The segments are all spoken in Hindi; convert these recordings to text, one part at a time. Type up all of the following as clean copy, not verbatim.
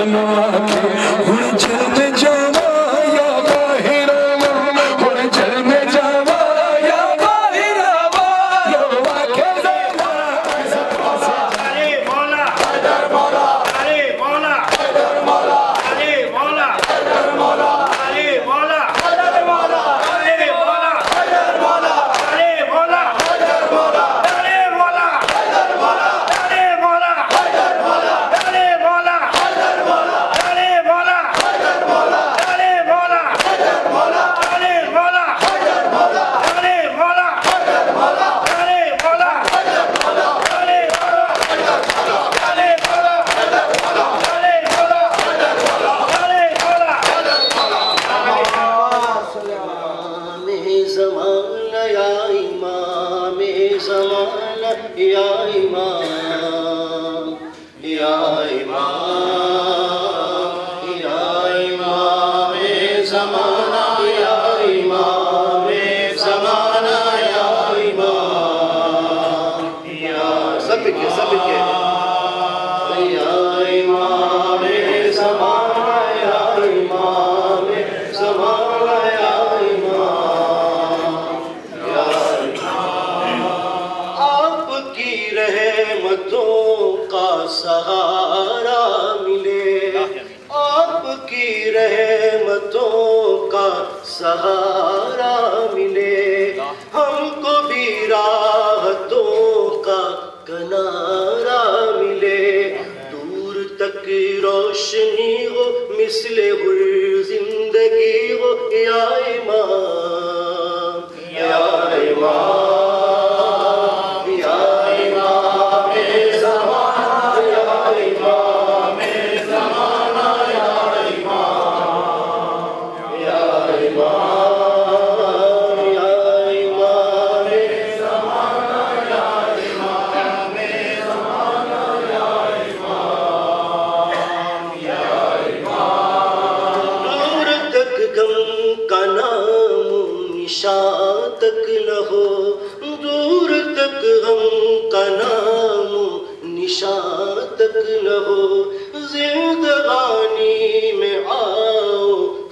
नो आके हुण चल में जावा या बाहिरावा हुण चल में जावा या बाहिरावा यो आखे ज़रा अली मौला हैदर मौला अली मौला हैदर मौला अली मौला हैदर मौला अली मौला हैदर मौला अली मौला हैदर मौला अली मौला हैदर मौला अली मौला हैदर मौला अली मौला हैदर मौला अली मौला हैदर मौला अली मौला हैदर मौला अली मौला हैदर मौला अली मौला हैदर मौला अली मौला हैदर मौला अली मौला हैदर मौला अली आपकी रहमतों का सहारा मिले, आपकी रहमतों का सहारा मिले, हमको भी राहतों का किनारा मिले, दूर तक रोशनी हो मिसले हुर जिंदगी हो या इमाम या इमाम तक न हो, दूर तक हम का नाम निशान तक न हो, जिंदगानी में आओ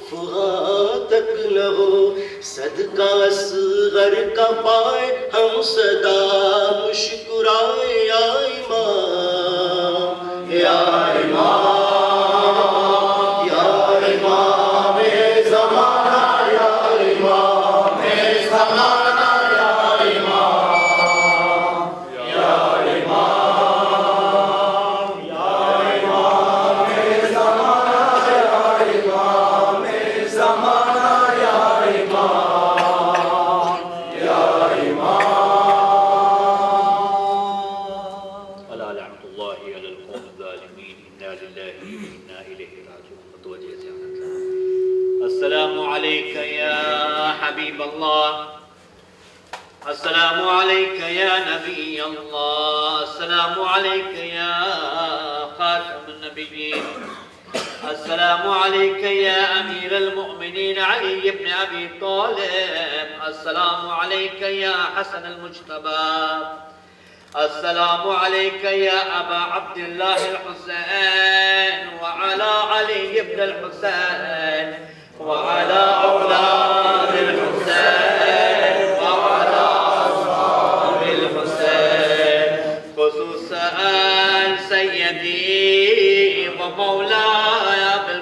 फुहां तक न हो, सदका असगर का पाए हम सदा मुस्कुराए या इमाम या इमाम या इमाम ज़माना या इमाम ज़माना या इमाम या इमाम या इमाम ज़माना या इमाम ज़माना या इमाम या इमाम। अला लअनतुल्लाहि अलल कौमिज़ ज़ालिमीन इन्ना लिल्लाहि व इन्ना इलैहि राजिऊन। अस्सलामु अलैका या हबीब अल्लाह, अस्सलामु अलैका या नबी अल्लाह, अस्सलामु अलैका या खातमुन नबिय्यीन, अस्सलामु अलैका या अमीरुल मुमिनीन अली इब्न अबी तालिब, अस्सलामु अलैका या हसन अल मुज्तबा, अस्सलामु अलैका या अबा अब्दुल्लाह अल हुसैन व अला अली इब्न अल हुसैन व अला औलाद अल हुसैन व अला असहाब अल हुसैन, खुसूसन सय्यदी व मौलाया बिल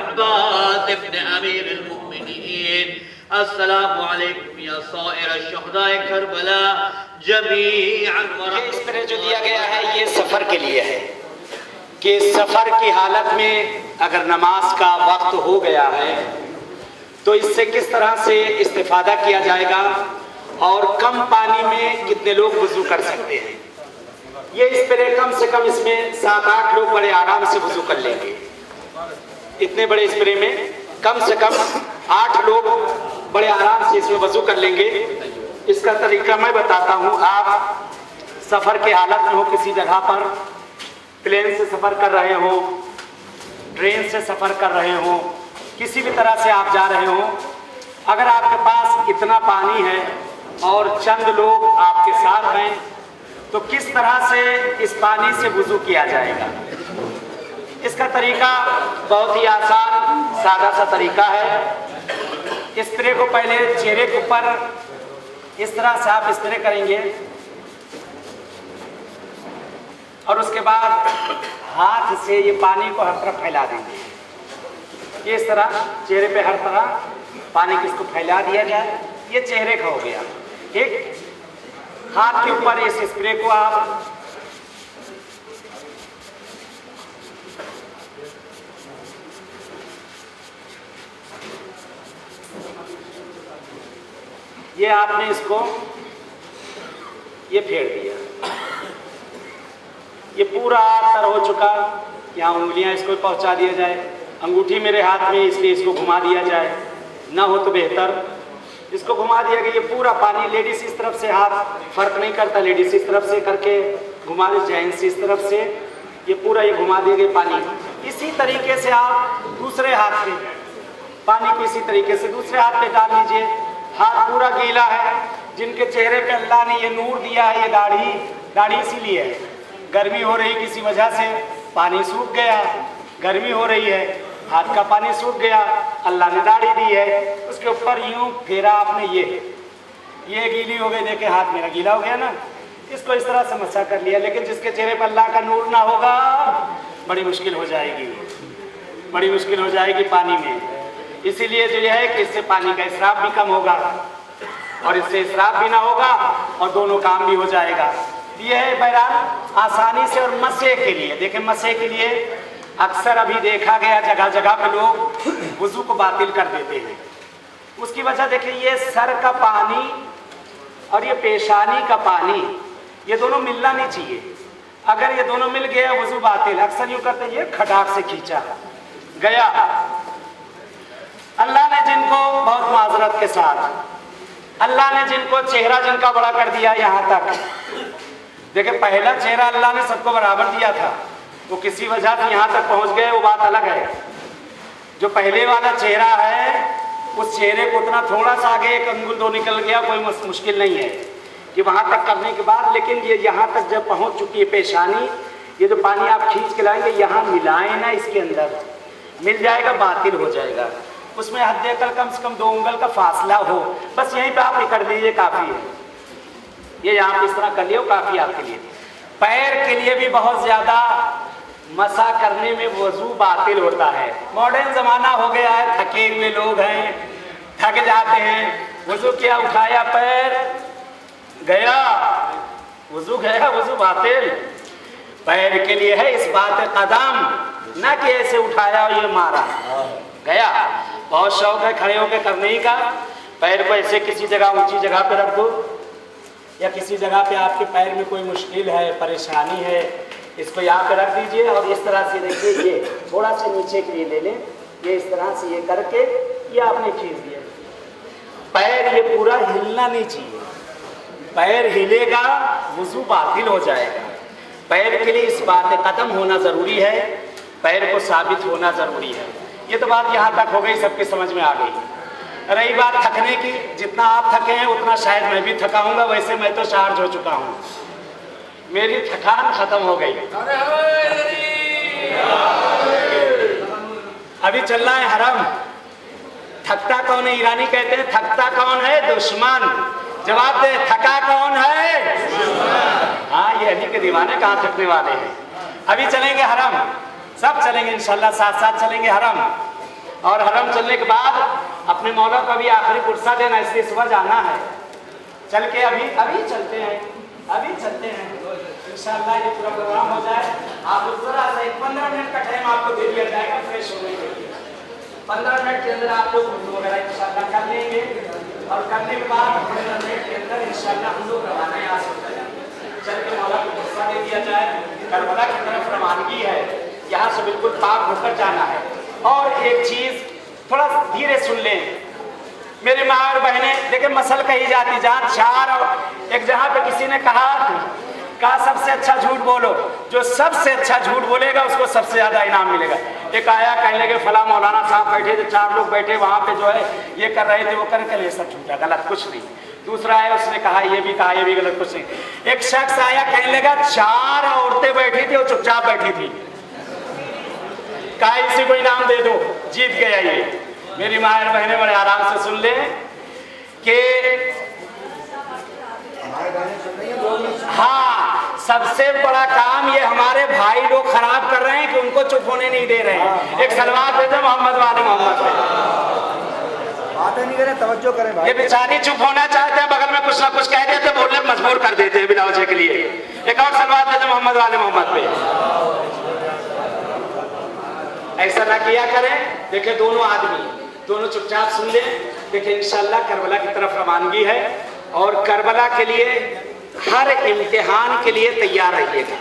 अब्बास इब्न अमीर अल मुमिनीन, अस्सलामु अलैकुम या साइर शुहदाए करबला जमीअन व रहमतुल्लाह। इस तरह जो दिया गया है ये सफ़र के लिए है कि सफ़र की हालत में अगर नमाज का वक्त हो गया है तो इससे किस तरह से इस्तेफादा किया जाएगा और कम पानी में कितने लोग वुज़ू कर सकते हैं। ये स्प्रे कम से कम इसमें 7-8 लोग बड़े आराम से वुज़ू कर लेंगे। इतने बड़े स्प्रे में कम से कम 8 लोग बड़े आराम से इसमें वुज़ू कर लेंगे। इसका तरीका मैं बताता हूँ। आप सफ़र के हालत में हो, किसी जगह पर प्लेन से सफ़र कर रहे हो, ट्रेन से सफ़र कर रहे हो, किसी भी तरह से आप जा रहे हो, अगर आपके पास इतना पानी है और चंद लोग आपके साथ हैं तो किस तरह से इस पानी से वुज़ू किया जाएगा। इसका तरीका बहुत ही आसान सादा सा तरीका है। स्प्रे को पहले चेहरे के ऊपर इस तरह से आप स्प्रे करेंगे और उसके बाद हाथ से ये पानी को हर तरफ फैला देंगे। इस तरह चेहरे पे हर तरह पानी को इसको फैला दिया जाए। ये चेहरे का हो गया। ठीक, हाथ के ऊपर इस स्प्रे को आप ये आपने इसको ये फेर दिया, ये पूरा तर हो चुका। यहाँ उंगलियां इसको पहुंचा दिया जाए। अंगूठी मेरे हाथ में इसलिए इसको घुमा दिया जाए, ना हो तो बेहतर। इसको घुमा दिया गया। ये पूरा पानी लेडीज इस तरफ से, हाथ फर्क नहीं करता, लेडीज इस तरफ से करके घुमा दे, जेंट्स इस तरफ से, ये पूरा ये घुमा दिया गया पानी। इसी तरीके से आप दूसरे हाथ पे पानी को इसी तरीके से दूसरे हाथ पे डाल लीजिए। हाथ पूरा गीला है। जिनके चेहरे पे अल्लाह ने ये नूर दिया है, ये दाढ़ी इसीलिए है, गर्मी हो रही किसी वजह से पानी सूख गया, गर्मी हो रही है, हाथ का पानी सूख गया, अल्लाह ने दाढ़ी दी है, उसके ऊपर यूं फेरा आपने, ये गीली हो गई, देखे हाथ मेरा गीला हो गया ना, इसको इस तरह से मसा कर लिया। लेकिन जिसके चेहरे पर अल्लाह का नूर ना होगा बड़ी मुश्किल हो जाएगी, बड़ी मुश्किल हो जाएगी पानी में। इसीलिए जो है कि इससे पानी का इसराफ भी कम होगा और इससे इसराफ भी ना होगा और दोनों काम भी हो जाएगा। ये है बहरहाल आसानी से। और मसे के लिए देखें, मसे के लिए अक्सर अभी देखा गया जगह जगह पे लोग वुजू को बातिल कर देते हैं। उसकी वजह देखिए, ये सर का पानी और ये पेशानी का पानी, ये दोनों मिलना नहीं चाहिए। अगर ये दोनों मिल गया वुजू बातिल। अक्सर यूँ करते हैं, ये खटाक से खींचा गया। अल्लाह ने जिनको बहुत माजरत के साथ, अल्लाह ने जिनको चेहरा जिनका बड़ा कर दिया यहाँ तक, देखिए पहला चेहरा अल्लाह ने सबको बराबर दिया था, वो किसी वजह से यहाँ तक पहुँच गए, वो बात अलग है। जो पहले वाला चेहरा है उस चेहरे को उतना थोड़ा सा आगे एक अंगुल दो निकल गया, कोई मुश्किल नहीं है कि वहाँ तक करने के बाद। लेकिन ये यहाँ तक जब पहुँच चुकी है पेशानी, ये जो पानी आप खींच के लाएंगे यहाँ मिलाएं ना, इसके अंदर मिल जाएगा, बातिल हो जाएगा। उसमें हद अकल कम से कम 2 उंगल का फासला हो, बस यहीं पे आप कर दीजिए, काफ़ी है। ये यहाँ इस तरह कर लियो, काफ़ी आपके लिए। पैर के लिए भी बहुत ज़्यादा मसा करने में वजू बातिल होता है। मॉडर्न ज़माना हो गया है, थके हुए लोग हैं, थक जाते हैं, वजू किया, उठाया पैर गया, वजू गया, वजू बातिल। पैर के लिए है इस बात कदम, ना कि ऐसे उठाया और ये मारा गया। बहुत शौक है खड़े होकर करने ही का। पैर को ऐसे किसी जगह ऊंची जगह पे रख दो, या किसी जगह पे आपके पैर में कोई मुश्किल है, परेशानी है, इसको यहाँ पे रख दीजिए और इस तरह से देखिए, ये थोड़ा सा नीचे के लिए ले लें, ये इस तरह से ये करके ये आपने खींच दिया। पैर ये पूरा हिलना नहीं चाहिए, पैर हिलेगा वुजू बातिल हो जाएगा। पैर के लिए इस बात कदम होना ज़रूरी है, पैर को साबित होना ज़रूरी है। ये तो बात यहाँ तक हो गई, सबके समझ में आ गई। रही बात थकने की, जितना आप थके हैं उतना शायद मैं भी थका हूँगा, वैसे मैं तो चार्ज हो चुका हूँ, मेरी थकान खत्म हो गई। अभी चल रहा है हरम। थकता कौन है? ईरानी कहते हैं थकता कौन है? दुश्मन। जवाब दे, थका कौन है? हाँ, ये अली के दीवाने कहाँ थकने वाले हैं। अभी चलेंगे हरम, सब चलेंगे इंशाल्लाह, साथ साथ चलेंगे हरम। और हरम चलने के बाद अपने मौला को भी आखिरी कुर्सा देना, इसलिए सुबह जाना है। चल के अभी चलते हैं, अभी चलते हैं इंशाल्लाह। ये पूरा प्रोग्राम हो जाए, आप जरा सा 15 मिनट का टाइम आपको दे दिया जाएगा फ्रेश होने के लिए। 15 मिनट के अंदर आप लोग वुज़ू वगैरह इंशाल्लाह कर लेंगे और करने के बाद 15 मिनट के अंदर इंशाल्लाह हम लोग रवाना यहाँ से चल के मौला को कुर्सा दे दिया जाए। करबला की तरफ रवानगी है, यहाँ से बिल्कुल पाक होकर जाना है। और एक चीज़ थोड़ा धीरे सुन लें मेरे माँ और बहनें, देखिए मसल कही जाती, जहाँ 4 और एक जहाँ पे किसी ने कहा सबसे अच्छा झूठ बोलो, जो सबसे अच्छा झूठ बोलेगा उसको सबसे ज़्यादा इनाम मिलेगा। एक आया कहने लगे फला मौलाना साहब बैठे थे, 4 लोग बैठे वहाँ पे जो है ये कर रहे थे, वो कर ये सब झूठा गलत कुछ नहीं। दूसरा आया, उसने कहा ये भी कहा, ये भी गलत कुछ नहीं। एक शख्स आया कहने लगा 4 औरतें बैठी थी और चुपचाप बैठी थी, कहा इसी को इनाम दे दो, जीत गया ये। मेरी माँ और बहनें बड़े आराम से सुन ले कि हाँ, सबसे बड़ा काम ये हमारे भाई लोग खराब कर रहे हैं कि उनको चुप होने नहीं दे रहे हैं। एक सलवात दे दो मोहम्मद वाले मोहम्मद पे, बातें नहीं करें, तवज्जो करें भाई। ये बेचारी चुप होना चाहते हैं, बगल में कुछ ना कुछ कह देते, बोलने पर मजबूर कर देते हैं बिना वजह के लिए। एक और सलवात दे दो मोहम्मद वाले मोहम्मद पे। ऐसा ना किया करें। देखिए दोनों आदमी, दोनों चुपचाप सुन ले। देखिए इंशाल्लाह करबला की तरफ रवानगी है और करबला के लिए हर इम्तिहान के लिए तैयार रहिएगा।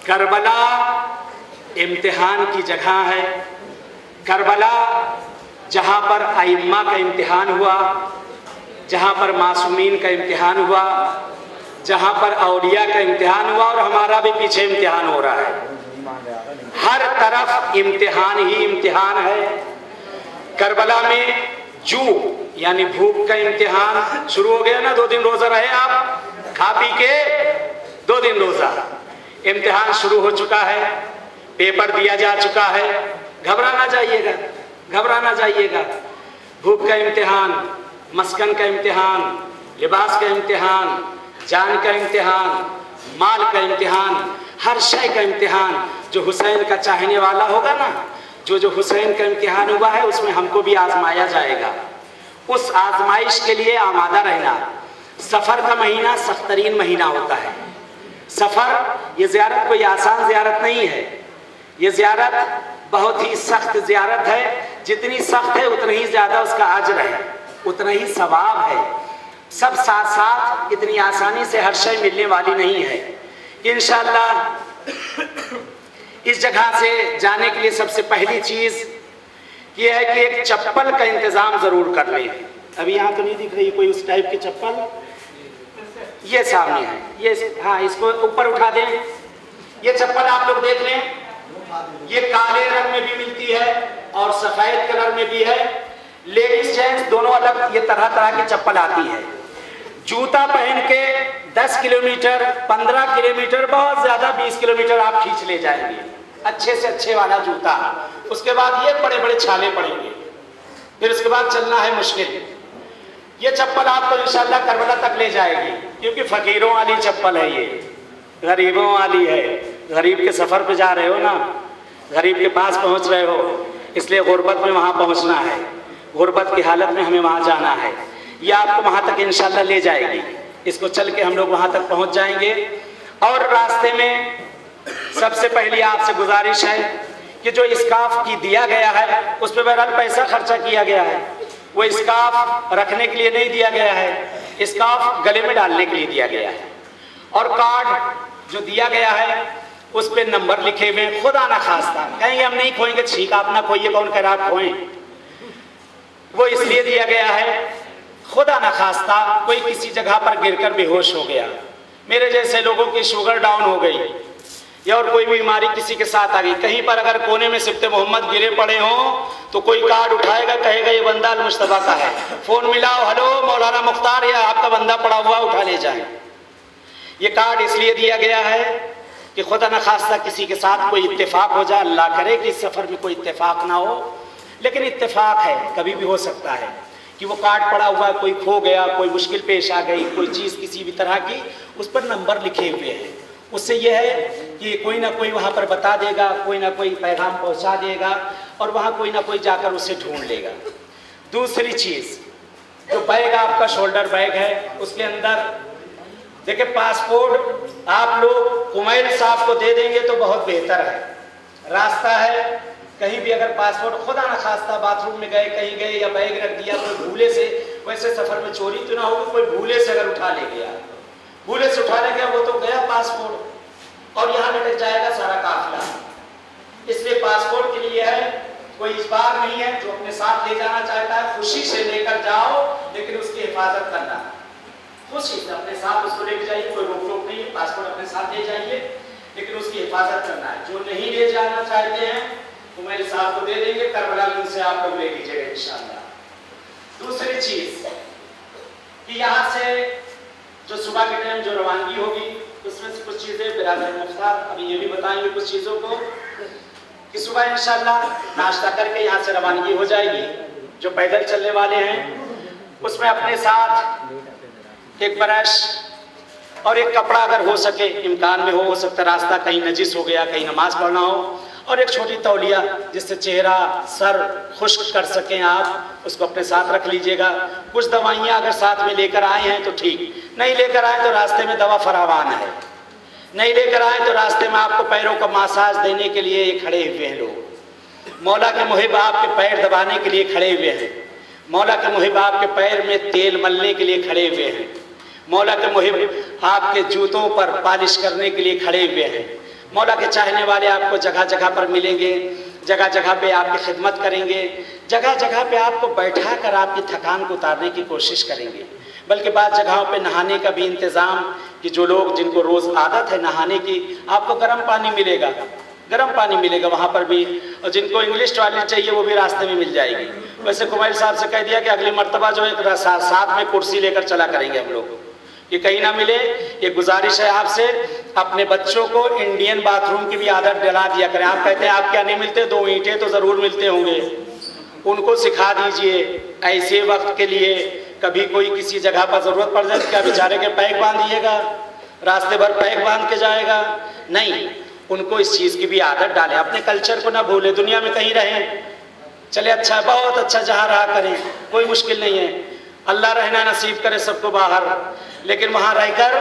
करबला इम्तिहान की जगह है। करबला जहाँ पर आइम्मा का इम्तिहान हुआ, जहाँ पर मासूमीन का इम्तिहान हुआ, जहाँ पर औलिया का इम्तिहान हुआ, और हमारा भी पीछे इम्तिहान हो रहा है। हर तरफ इम्तिहान ही इम्तिहान है। करबला में जू यानी भूख का इम्तिहान शुरू हो गया ना। 2 दिन रोजा रहे आप, खा पी के 2 दिन रोजा, इम्तिहान शुरू हो चुका है, पेपर दिया जा चुका है। घबराना जाइएगा, घबराना जाइएगा। भूख का इम्तिहान, मस्कन का इम्तिहान, लिबास का इम्तिहान, जान का इम्तिहान, माल का इम्तिहान, हर शय का इम्तिहान। जो हुसैन का चाहने वाला होगा ना, जो हुसैन का इम्तिहान हुआ है, उसमें हमको भी आजमाया जाएगा। उस आजमाइश के लिए आमादा रहना। सफ़र का महीना सख्त तरीन महीना होता है। सफ़र, ये ज़ियारत कोई आसान ज़ियारत नहीं है। ये ज़ियारत बहुत ही सख्त ज़ियारत है। जितनी सख्त है उतना ही ज़्यादा उसका अजर है, उतना ही सवाब है। सब साथ साथ इतनी आसानी से हर शय मिलने वाली नहीं है। इंशाअल्लाह इस जगह से जाने के लिए सबसे पहली चीज़ ये है कि एक चप्पल का इंतज़ाम ज़रूर कर लें। अभी यहाँ तो नहीं दिख रही कोई उस टाइप की चप्पल, ये सामने है, ये हाँ, इसको ऊपर उठा दें। ये चप्पल आप लोग देख लें, ये काले रंग में भी मिलती है और सफ़ेद कलर में भी है। लेडीज जेंट्स दोनों अलग ये तरह तरह की चप्पल आती है। जूता पहन के 10 किलोमीटर, 15 किलोमीटर, बहुत ज़्यादा 20 किलोमीटर आप खींच ले जाएंगे, अच्छे से अच्छे वाला जूता। उसके बाद ये बड़े बड़े छाले पड़ेंगे, फिर उसके बाद चलना है मुश्किल। ये चप्पल आपको इंशाल्लाह करबला तक ले जाएगी, क्योंकि फ़कीरों वाली चप्पल है, ये गरीबों वाली है। गरीब के सफ़र पे जा रहे हो ना, गरीब के पास पहुंच रहे हो, इसलिए गुर्बत में वहाँ पहुंचना है। गुर्बत की हालत में हमें वहाँ जाना है। ये आपको वहाँ तक इंशाल्लाह ले जाएगी। इसको चल के हम लोग वहाँ तक पहुँच जाएंगे। और रास्ते में सबसे पहली आपसे गुजारिश है कि जो स्काफ की दिया गया है उस पर बहरहाल पैसा खर्चा किया गया है। वो स्काफ रखने के लिए नहीं दिया गया है, स्काफ गले में डालने के लिए दिया गया है। और कार्ड जो दिया गया है उस पर नंबर लिखे हुए, खुदा ना खास्ता कहेंगे हम नहीं खोएंगे, ठीक आप ना खोइए, कौन कह रहा आप खोएं। वो इसलिए दिया गया है, खुदा ना खास्ता कोई किसी जगह पर गिरकर बेहोश हो गया, मेरे जैसे लोगों की शुगर डाउन हो गई, या और कोई बीमारी किसी के साथ आ गई, कहीं पर अगर कोने में सिफ्ते मोहम्मद गिरे पड़े हों तो कोई कार्ड उठाएगा, कहेगा ये बंदा अल मुश्तबा का है, फोन मिलाओ, हेलो मौलाना मुख्तार, या आपका बंदा पड़ा हुआ, उठा ले जाए। ये कार्ड इसलिए दिया गया है कि खुदा न खास्ता किसी के साथ कोई इत्तेफाक हो जाए, अल्लाह करे कि इस सफ़र में कोई इत्तेफाक ना हो, लेकिन इत्तेफाक है, कभी भी हो सकता है कि वो कार्ड पड़ा हुआ, कोई खो गया, कोई मुश्किल पेश आ गई, कोई चीज़ किसी भी तरह की, उस पर नंबर लिखे हुए हैं। उससे यह है कि कोई ना कोई वहाँ पर बता देगा, कोई ना कोई पैगाम पहुँचा देगा और वहाँ कोई ना कोई जाकर उसे ढूंढ लेगा। दूसरी चीज़, जो बैग आपका शोल्डर बैग है, उसके अंदर देखिए पासपोर्ट आप लोग कुमैल साहब को दे देंगे तो बहुत बेहतर है। रास्ता है, कहीं भी अगर पासपोर्ट खुदा न खास्ता बाथरूम में गए, कहीं गए या बैग रख दिया, कोई भूले से, वैसे सफ़र में चोरी तो ना होगी, कोई भूले से अगर उठा ले गया, भूले से उठा ले गया, वो तो गया पासपोर्ट और यहाँ लटक जाएगा सारा काफिला। इसलिए पासपोर्ट के लिए है, कोई इजबार नहीं है, जो अपने साथ ले जाना चाहता है खुशी से लेकर जाओ, लेकिन उसकी हिफाजत करना, खुशी से अपने साथ उसको लेकर जाइए, कोई रोक टोक नहीं है, पासपोर्ट अपने साथ ले जाइए, लेकिन उसकी हिफाजत करना है। जो नहीं ले जाना चाहते हैं तो मेरे साथ को दे देंगे, करबला में उनसे आप लोग ले लीजिएगा इंशाअल्लाह। दूसरी चीज कि यहाँ से जो सुबह के टाइम जो रवानगी होगी, उसमें से कुछ चीज़ें बिरादर मुख्तार अभी ये भी बताएंगे कुछ चीज़ों को कि सुबह इंशाल्लाह नाश्ता करके यहाँ से रवानगी हो जाएगी। जो पैदल चलने वाले हैं उसमें अपने साथ एक ब्रश और एक कपड़ा अगर हो सके, इम्कान में हो सकता रास्ता कहीं नजिस हो गया, कहीं नमाज पढ़ना हो, और एक छोटी तौलिया जिससे चेहरा सर खुश्क कर सकें आप, उसको अपने साथ रख लीजिएगा। कुछ दवाइयाँ अगर साथ में लेकर आए हैं तो ठीक, नहीं लेकर आए तो रास्ते में दवा फरावान है, नहीं लेकर आए तो रास्ते में आपको पैरों का मसाज देने के लिए खड़े हुए हैं लोग। मौला के मुहिब आपके पैर दबाने के लिए खड़े हुए हैं, मौला के मुहिब आपके पैर में तेल मलने के लिए खड़े हुए हैं, मौला के मुहिब आपके जूतों पर पालिश करने के लिए खड़े हुए हैं। मौला के चाहने वाले आपको जगह जगह पर मिलेंगे, जगह जगह पे आपकी खिदमत करेंगे, जगह जगह पे आपको बैठा कर आपकी थकान को उतारने की कोशिश करेंगे। बल्कि बाद जगहों पे नहाने का भी इंतज़ाम, कि जो लोग जिनको रोज़ आदत है नहाने की, आपको गर्म पानी मिलेगा, गर्म पानी मिलेगा वहाँ पर भी। और जिनको इंग्लिश टॉयलेट चाहिए वो भी रास्ते में मिल जाएगी। वैसे कुमैल साहब से कह दिया कि अगली मर्तबा जो है साथ में कुर्सी लेकर चला करेंगे हम लोग, कि कहीं ना मिले। ये गुजारिश है आपसे, अपने बच्चों को इंडियन बाथरूम की भी आदत दिला दिया करें। आप कहते हैं आप क्या नहीं मिलते, 2 ईंटें तो ज़रूर मिलते होंगे, उनको सिखा दीजिए। ऐसे वक्त के लिए कभी कोई किसी जगह पर ज़रूरत पड़ जाए, क्या बेचारे के पैक बांधिएगा, रास्ते भर पैक बांध के जाएगा? नहीं, उनको इस चीज़ की भी आदत डालें, अपने कल्चर को ना भूलें। दुनिया में कहीं रहें, चले अच्छा, बहुत अच्छा जहाँ रहा करें, कोई मुश्किल नहीं है, अल्लाह रहना नसीब करे सबको बाहर, लेकिन वहाँ रहकर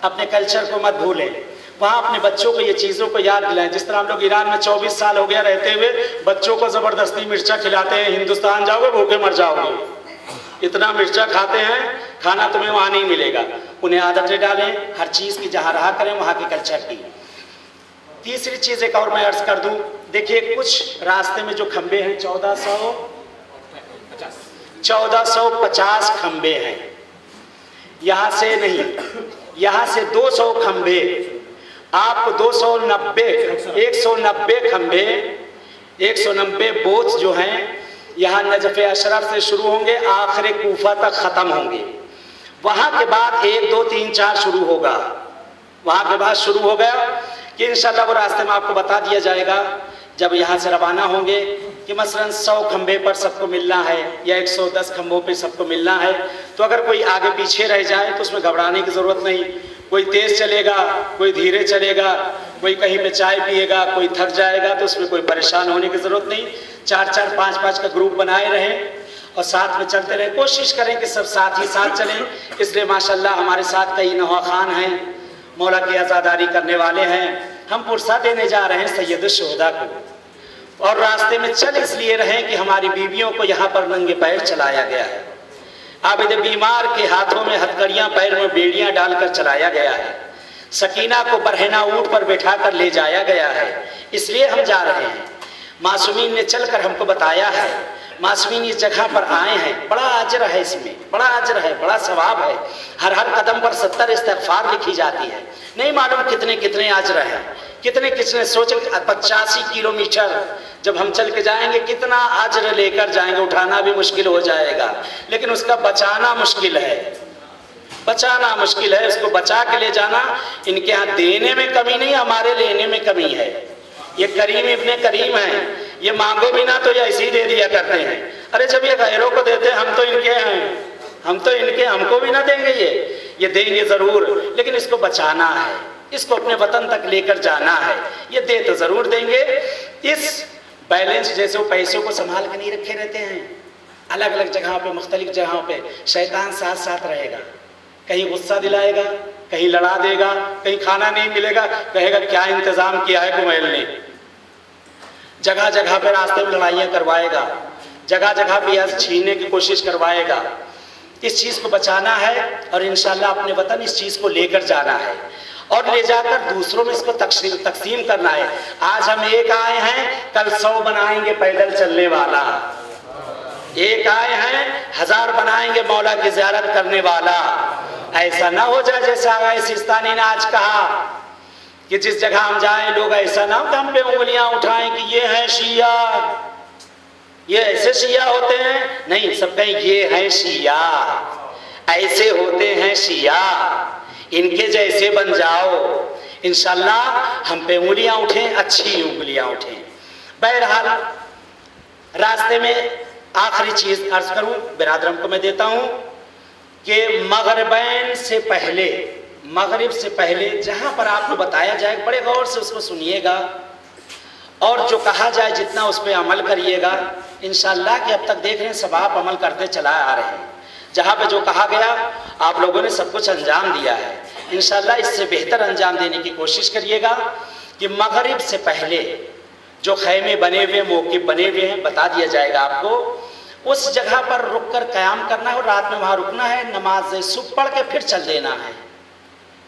अपने कल्चर को मत भूलें। वहाँ अपने बच्चों को ये चीज़ों को याद दिलाएं। जिस तरह हम लोग ईरान में 24 साल हो गया रहते हुए बच्चों को ज़बरदस्ती मिर्चा खिलाते हैं, हिंदुस्तान जाओगे भूखे मर जाओगे, इतना मिर्चा खाते हैं, खाना तुम्हें वहाँ नहीं मिलेगा। उन्हें आदतें डालें, हर चीज़ की जहाँ रहा करें वहाँ के कल्चर की। तीसरी चीज़ एक और मैं अर्ज़ कर दूँ, देखिए कुछ रास्ते में जो खंबे हैं 1450 खंबे हैं, यहाँ से नहीं, यहाँ से 200 खंबे, आपको 190 खंबे, 190 बोझ जो हैं यहाँ नजफ़ अशरफ से शुरू होंगे, आखिर कूफा तक ख़त्म होंगे। वहाँ के बाद 1, 2, 3, 4 शुरू होगा, वहाँ के बाद शुरू हो गया कि इंशाल्लाह वो रास्ते में आपको बता दिया जाएगा जब यहाँ से रवाना होंगे कि मसलन 100 खंबे पर सबको मिलना है या 110 खंबों पे सबको मिलना है। तो अगर कोई आगे पीछे रह जाए तो उसमें घबराने की ज़रूरत नहीं, कोई तेज़ चलेगा, कोई धीरे चलेगा, कोई कहीं पे चाय पिएगा, कोई थक जाएगा, तो उसमें कोई परेशान होने की ज़रूरत नहीं। 4-4, 5-5 का ग्रुप बनाए रहें और साथ में चलते रहें। कोशिश करें कि सब साथ ही साथ चलें। इसलिए माशाल्लाह हमारे साथ कई नवा खान हैं, मौला की आज़ादारी करने वाले हैं। हम पुरसा देने जा रहे हैं सैयद शुहदा को, और रास्ते में चल इसलिए रहें कि हमारी बीवियों को यहाँ पर नंगे पैर चलाया गया है। आबिद बीमार के हाथों में हथकड़ियाँ, पैर में बेड़ियाँ डालकर चलाया गया है। सकीना को बरहना ऊँट पर बैठा कर ले जाया गया है, इसलिए हम जा रहे हैं। मासूमीन ने चलकर हमको बताया है, मासूमीन इस जगह पर आए हैं, बड़ा अजर है इसमें, बड़ा अजर है, बड़ा सवाब है। हर हर कदम पर 70 इस्तिग़फ़ार लिखी जाती है। नहीं मालूम कितने कितने अजर हैं, कितने कितने। सोचें 85 किलोमीटर जब हम चल के जाएंगे कितना अजर लेकर जाएंगे, उठाना भी मुश्किल हो जाएगा, लेकिन उसका बचाना मुश्किल है, बचाना मुश्किल है। उसको बचा के ले जाना, इनके यहाँ देने में कमी नहीं, हमारे लेने में कमी है। ये करीम इब्ने करीम है, ये मांगो भी ना तो ये ऐसे ही दे दिया करते हैं। अरे जब ये गैरों को देते हैं, हम तो इनके हैं, हम तो इनके, हमको भी ना देंगे ये देंगे ज़रूर, लेकिन इसको बचाना है, इसको अपने वतन तक लेकर जाना है। ये दे तो ज़रूर देंगे। इस बैलेंस जैसे वो पैसों को संभाल के नहीं रखे रहते हैं, अलग अलग जगहों पे, मुख्तलिफ जगहों पे शैतान साथ साथ रहेगा, कहीं गुस्सा दिलाएगा, कहीं लड़ा देगा, कहीं खाना नहीं मिलेगा, कहेगा क्या इंतज़ाम किया है कुमैल ने। जगह जगह पे रास्ते में लड़ाइयाँ करवाएगा, जगह जगह पे यह छीनने की कोशिश करवाएगा। इस चीज़ को बचाना है और इंशाल्लाह अपने वतन इस चीज़ को लेकर जाना है और ले जाकर दूसरों में इसको तकसीम करना है। आज हम एक आए हैं, कल 100 बनाएंगे पैदल चलने वाला, एक आए हैं 1000 बनाएंगे मौला की ज़ियारत करने वाला। ऐसा ना हो जाए जैसे आगा सिस्तानी ने आज कहा कि जिस जगह हम जाएं लोग ऐसा ना हो कि हम पे उंगलियां उठाएं कि ये हैं शिया, ये ऐसे शिया होते हैं। नहीं, सब कहें ये हैं शिया, ऐसे होते हैं शिया, इनके जैसे बन जाओ। इंशाल्लाह हम पे उंगलियां उठें, अच्छी उंगलियां उठें, बहरहाल रास्ते में आखिरी चीज अर्ज करूं, बिरादरम को मैं देता हूं कि मगरिबैन से पहले, मगरिब से पहले जहां पर आपको बताया जाए बड़े गौर से उसको सुनिएगा और जो कहा जाए जितना उस पर अमल करिएगा। इंशाअल्लाह कि अब तक देख रहे हैं सब आप अमल करते चला आ रहे हैं। जहाँ पे जो कहा गया आप लोगों ने सब कुछ अंजाम दिया है। इंशाअल्लाह इससे बेहतर अंजाम देने की कोशिश करिएगा कि मगरिब से पहले जो खैमे बने हुए, मौक़िफ़ बने हुए हैं, बता दिया जाएगा आपको, उस जगह पर रुक कर क़याम करना है और रात में वहाँ रुकना है। नमाज सुबह पढ़ के फिर चल देना है,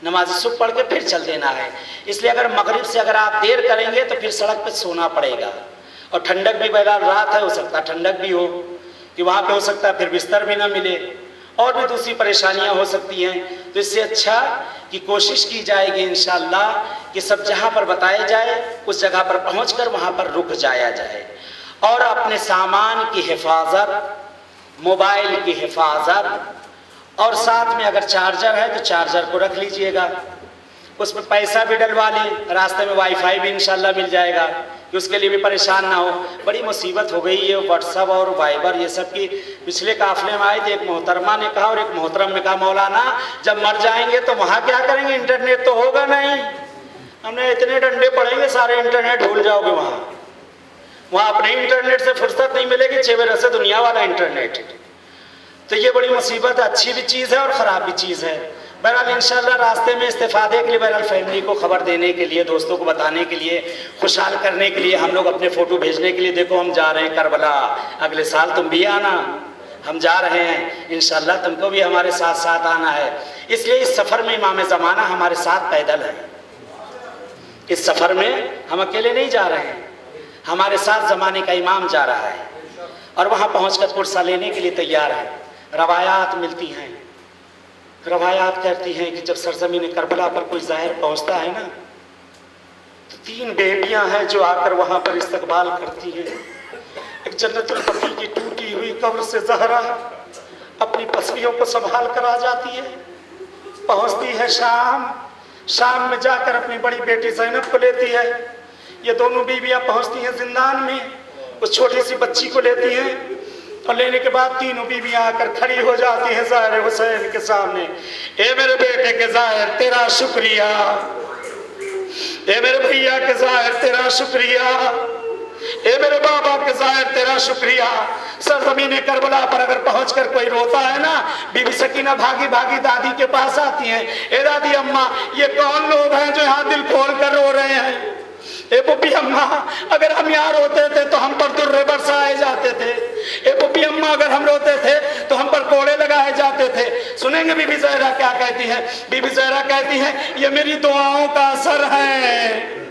नमाज सुबह पढ़ के फिर चल देना है। इसलिए अगर मगरिब से अगर आप देर करेंगे तो फिर सड़क पे सोना पड़ेगा। और ठंडक भी, बहरहाल रात है, हो सकता है ठंडक भी हो कि वहाँ पे हो सकता है फिर बिस्तर भी ना मिले और भी दूसरी परेशानियाँ हो सकती हैं। तो इससे अच्छा कि कोशिश की जाएगी इंशाअल्लाह कि सब जहाँ पर बताया जाए उस जगह पर पहुँचकर वहाँ पर रुक जाया जाए और अपने सामान की हिफाजत, मोबाइल की हिफाजत और साथ में अगर चार्जर है तो चार्जर को रख लीजिएगा, उसमें पैसा भी डलवा लें। रास्ते में वाईफाई भी इंशाल्लाह मिल जाएगा कि उसके लिए भी परेशान ना हो। बड़ी मुसीबत हो गई है व्हाट्सअप और वाइबर ये सब की। पिछले काफिले में आए थे, एक मोहतरमा ने कहा और एक मोहतरम ने कहा मौलाना जब मर जाएंगे तो वहाँ क्या करेंगे, इंटरनेट तो होगा नहीं। हमने इतने डंडे पड़ेंगे सारे इंटरनेट भूल जाओगे, वहाँ अपने इंटरनेट से फुर्सत नहीं मिलेगी, चेवरे से दुनिया वाला इंटरनेट। तो ये बड़ी मुसीबत, अच्छी भी चीज़ है और ख़राब भी चीज़ है। बहरहाल इंशाल्लाह रास्ते में इस्तेफादे के लिए, बहरहाल फैमिली को खबर देने के लिए, दोस्तों को बताने के लिए, खुशहाल करने के लिए, हम लोग अपने फ़ोटो भेजने के लिए, देखो हम जा रहे हैं करबला, अगले साल तुम भी आना, हम जा रहे हैं, इंशाल्लाह तुमको भी हमारे साथ साथ आना है। इसलिए इस सफ़र में इमाम ज़माना हमारे साथ पैदल है। इस सफ़र में हम अकेले नहीं जा रहे हैं, हमारे साथ ज़माने का इमाम जा रहा है और वहाँ पहुँच कर पुरसा लेने के लिए तैयार है। रवायात मिलती हैं, रवायात कहती हैं कि जब सरजमीन करबला पर कोई ज़ाहिर पहुँचता है ना तो 3 बेबियाँ हैं जो आकर वहाँ पर इस्तकबाल करती हैं। एक जन्नतुल बकी की टूटी हुई कब्र से ज़हरा अपनी पसलियों को संभाल कर आ जाती है, पहुँचती है शाम, शाम में जाकर अपनी बड़ी बेटी ज़ैनब को लेती है। ये दोनों बीवियाँ पहुँचती हैं जिंदान में, उस छोटी सी बच्ची को लेती हैं और लेने के बाद तीनों बीवियाँ आकर खड़ी हो जाती हैं ज़ाहिर हुसैन के सामने। ए मेरे बेटे के ज़ाहिर तेरा शुक्रिया, ए मेरे भैया के ज़ाहिर तेरा शुक्रिया, ए मेरे बाबा के ज़ाहिर तेरा शुक्रिया। सरज़मीन करबला पर अगर पहुंचकर कोई रोता है ना, बीबी सकीना भागी भागी दादी के पास आती हैं। ए दादी अम्मा ये कौन लोग हैं जो यहाँ दिल खोल कर रो रहे हैं? ए पुप्पी अम्मा अगर हम यहाँ रोते थे तो हम पर दुर्रे बरसाए जाते थे। ए पुप्पी अम्मा अगर हम रोते थे तो हम पर कोड़े लगाए जाते थे। सुनेंगे बीबी ज़हरा क्या कहती है? बीबी ज़हरा कहती है ये मेरी दुआओं का असर है,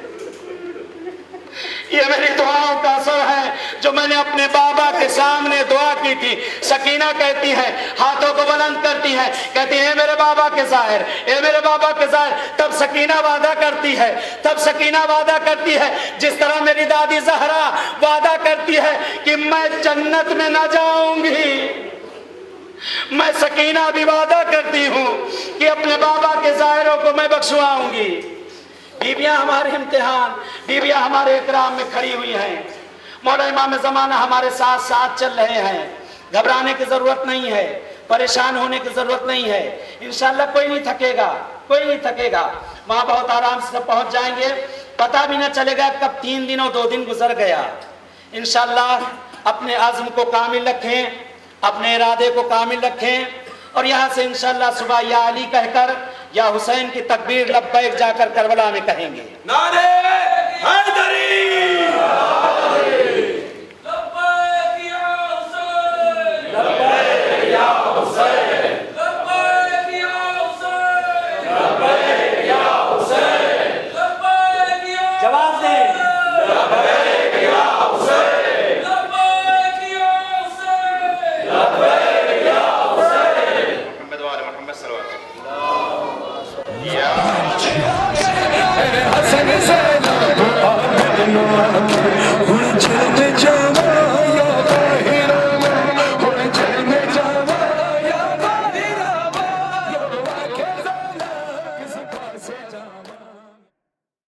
ये मेरी दुआओं का असर है जो मैंने अपने बाबा के सामने दुआ की थी। सकीना कहती है, हाथों को बुलंद करती है, कहती है मेरे बाबा के ज़ाहिर, ए मेरे बाबा के ज़ाहिर। तब सकीना वादा करती है, तब सकीना वादा करती है जिस तरह मेरी दादी ज़हरा वादा करती है कि मैं जन्नत में न जाऊंगी, मैं सकीना भी वादा करती हूँ कि अपने बाबा के ज़ाहिरों को मैं बख्शवाऊंगी। बीबियाँ हमारे इम्तिहान, बीबियाँ हमारे इकराम में खड़ी हुई हैं। मौला इमाम ज़माना हमारे साथ साथ चल रहे हैं। घबराने की ज़रूरत नहीं है, परेशान होने की ज़रूरत नहीं है। इंशाअल्लाह कोई नहीं थकेगा, कोई नहीं थकेगा। वहाँ बहुत आराम से सब पहुँच जाएंगे, पता भी ना चलेगा कब 3 दिन और 2 दिन गुजर गया। इंशाअल्लाह अपने आज़म को कामिल रखें, अपने इरादे को कामिल रखें और यहाँ से इंशाअल्लाह सुबह या अली कहकर या हुसैन की तकबीर लब्बैक जाकर करबला में कहेंगे। नारे हैदरी, लब्बैक या हुसैन, लब्बैक या हुसैन, लब्बैक या हुसैन, लब्बैक या हुसैन, लब्बैक या जवाब दें। लब्बैक या हुसैन, लब्बैक या हुसैन, लब्बैक या हुसैन। मोहम्मद वाले मोहम्मद सल्लल्लाहु हसन से